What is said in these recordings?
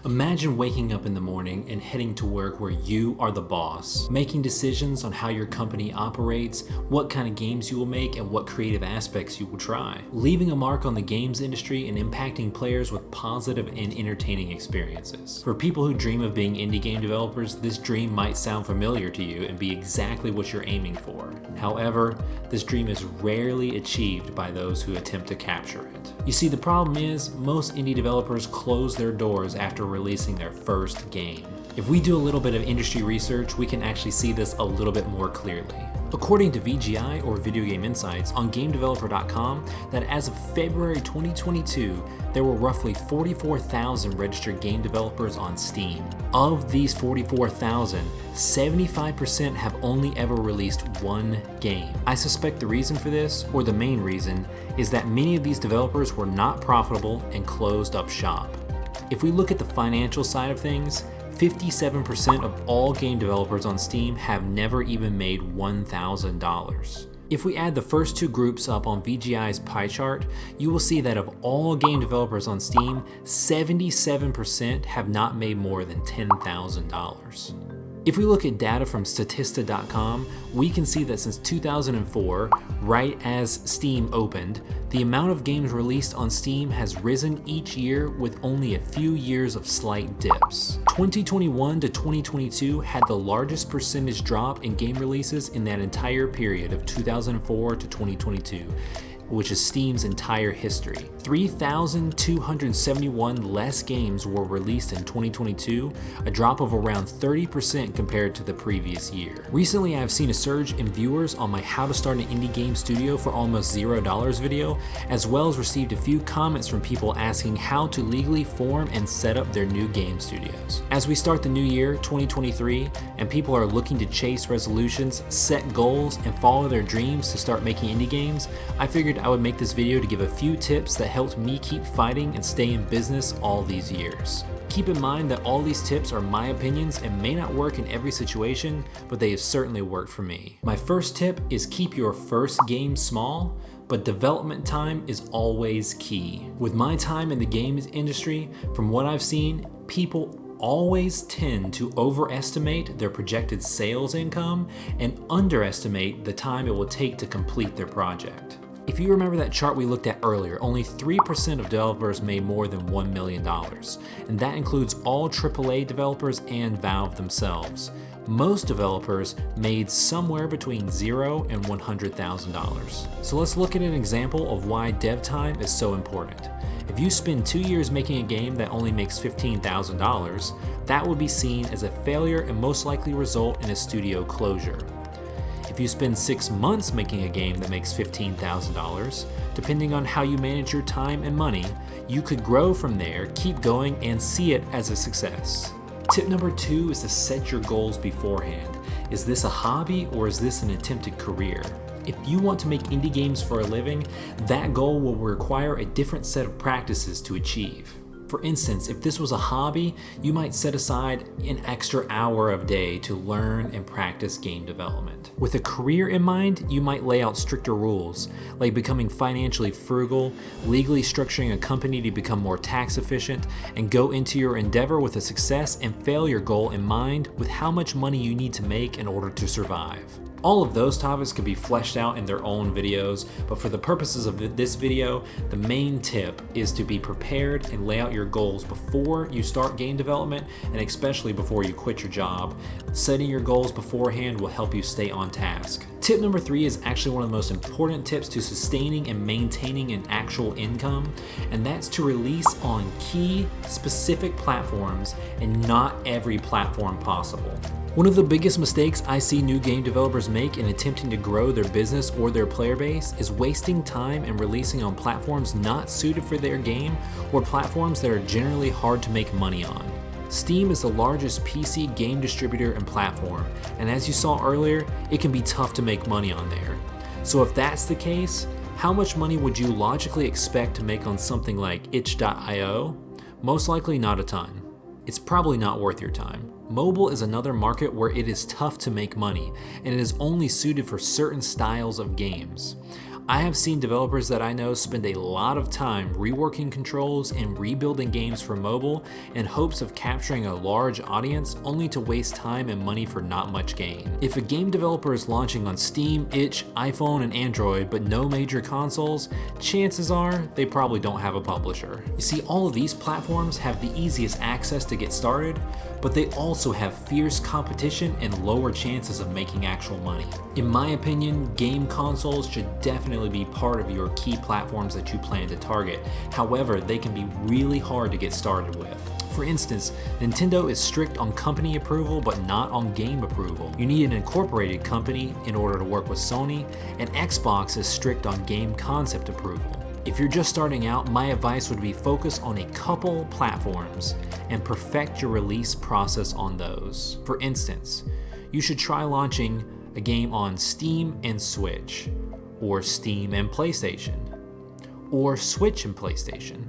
Imagine waking up in the morning and heading to work where you are the boss, making decisions on how your company operates, what kind of games you will make, and what creative aspects you will try. Leaving a mark on the games industry and impacting players with positive and entertaining experiences. For people who dream of being indie game developers, this dream might sound familiar to you and be exactly what you're aiming for. However, this dream is rarely achieved by those who attempt to capture it. You see, the problem is, most indie developers close their doors after releasing their first game. If we do a little bit of industry research, we can actually see this a little bit more clearly. According to VGI, or Video Game Insights, on GameDeveloper.com, that as of February 2022, there were roughly 44,000 registered game developers on Steam. Of these 44,000, 75% have only ever released one game. I suspect the reason for this, or the main reason, is that many of these developers were not profitable and closed up shop. If we look at the financial side of things, 57% of all game developers on Steam have never even made $1,000. If we add the first two groups up on VGI's pie chart, you will see that of all game developers on Steam, 77% have not made more than $10,000. If we look at data from Statista.com, we can see that since 2004, right as Steam opened, the amount of games released on Steam has risen each year with only a few years of slight dips. 2021 to 2022 had the largest percentage drop in game releases in that entire period of 2004 to 2022. Which is Steam's entire history. 3,271 less games were released in 2022, a drop of around 30% compared to the previous year. Recently, I have seen a surge in viewers on my How to Start an Indie Game Studio for Almost $0 video, as well as received a few comments from people asking how to legally form and set up their new game studios. As we start the new year, 2023, and people are looking to chase resolutions, set goals, and follow their dreams to start making indie games, I figured I would make this video to give a few tips that helped me keep fighting and stay in business all these years. Keep in mind that all these tips are my opinions and may not work in every situation, but they have certainly worked for me. My first tip is keep your first game small, but development time is always key. With my time in the games industry, from what I've seen, people always tend to overestimate their projected sales income and underestimate the time it will take to complete their project. If you remember that chart we looked at earlier, only 3% of developers made more than $1 million, and that includes all AAA developers and Valve themselves. Most developers made somewhere between $0 and $100,000. So let's look at an example of why dev time is so important. If you spend 2 years making a game that only makes $15,000, that would be seen as a failure and most likely result in a studio closure. If you spend 6 months making a game that makes $15,000, depending on how you manage your time and money, you could grow from there, keep going, and see it as a success. Tip number 2 is to set your goals beforehand. Is this a hobby or is this an attempted career? If you want to make indie games for a living, that goal will require a different set of practices to achieve. For instance, if this was a hobby, you might set aside an extra hour of day to learn and practice game development. With a career in mind, you might lay out stricter rules, like becoming financially frugal, legally structuring a company to become more tax efficient, and go into your endeavor with a success and failure goal in mind with how much money you need to make in order to survive. All of those topics could be fleshed out in their own videos, but for the purposes of this video, the main tip is to be prepared and lay out your goals before you start game development, and especially before you quit your job. Setting your goals beforehand will help you stay on task. Tip number 3 is actually one of the most important tips to sustaining and maintaining an actual income, and that's to release on key, specific platforms and not every platform possible. One of the biggest mistakes I see new game developers make in attempting to grow their business or their player base is wasting time and releasing on platforms not suited for their game or platforms that are generally hard to make money on. Steam is the largest PC game distributor and platform, and as you saw earlier, it can be tough to make money on there. So if that's the case, how much money would you logically expect to make on something like itch.io? Most likely not a ton. It's probably not worth your time. Mobile is another market where it is tough to make money, and it is only suited for certain styles of games. I have seen developers that I know spend a lot of time reworking controls and rebuilding games for mobile in hopes of capturing a large audience, only to waste time and money for not much gain. If a game developer is launching on Steam, itch, iPhone, and Android, but no major consoles, chances are they probably don't have a publisher. You see, all of these platforms have the easiest access to get started, but they also have fierce competition and lower chances of making actual money. In my opinion, game consoles should definitely be part of your key platforms that you plan to target. However, they can be really hard to get started with. For instance, Nintendo is strict on company approval but not on game approval. You need an incorporated company in order to work with Sony, and Xbox is strict on game concept approval. If you're just starting out, my advice would be focus on a couple platforms and perfect your release process on those. For instance, you should try launching a game on Steam and Switch, or Steam and PlayStation, or Switch and PlayStation,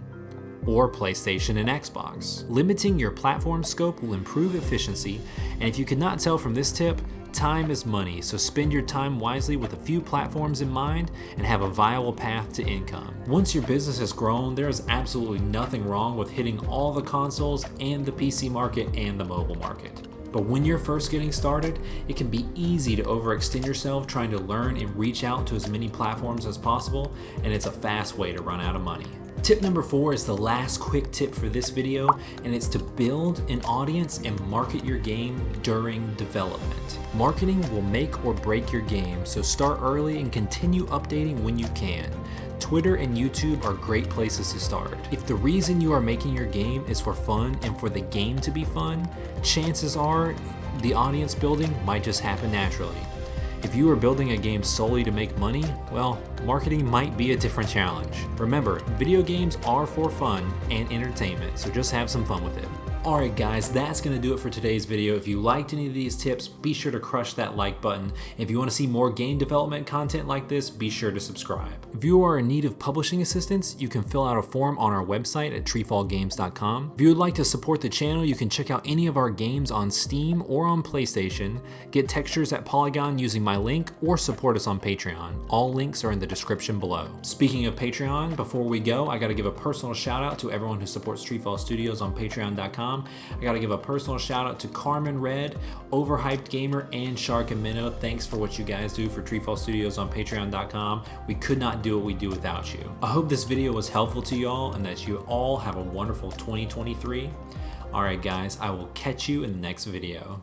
or PlayStation and Xbox. Limiting your platform scope will improve efficiency, and if you could not tell from this tip, time is money, so spend your time wisely with a few platforms in mind and have a viable path to income. Once your business has grown, there is absolutely nothing wrong with hitting all the consoles and the PC market and the mobile market. But when you're first getting started, it can be easy to overextend yourself trying to learn and reach out to as many platforms as possible, and it's a fast way to run out of money. Tip number 4 is the last quick tip for this video, and it's to build an audience and market your game during development. Marketing will make or break your game, so start early and continue updating when you can. Twitter and YouTube are great places to start. If the reason you are making your game is for fun and for the game to be fun, chances are the audience building might just happen naturally. If you are building a game solely to make money, well, marketing might be a different challenge. Remember, video games are for fun and entertainment, so just have some fun with it. Alright guys, that's going to do it for today's video. If you liked any of these tips, be sure to crush that like button. If you want to see more game development content like this, be sure to subscribe. If you are in need of publishing assistance, you can fill out a form on our website at TreeFallGames.com. If you would like to support the channel, you can check out any of our games on Steam or on PlayStation, get textures at Polygon using my link, or support us on Patreon. All links are in the description below. Speaking of Patreon, before we go, I got to give a personal shout out to everyone who supports TreeFall Studios on Patreon.com. I gotta give a personal shout out to Carmen Red, Overhyped Gamer, and Shark and Minnow. Thanks for what you guys do for TreeFall Studios on Patreon.com. We could not do what we do without you. I hope this video was helpful to you all and that you all have a wonderful 2023. Alright guys, I will catch you in the next video.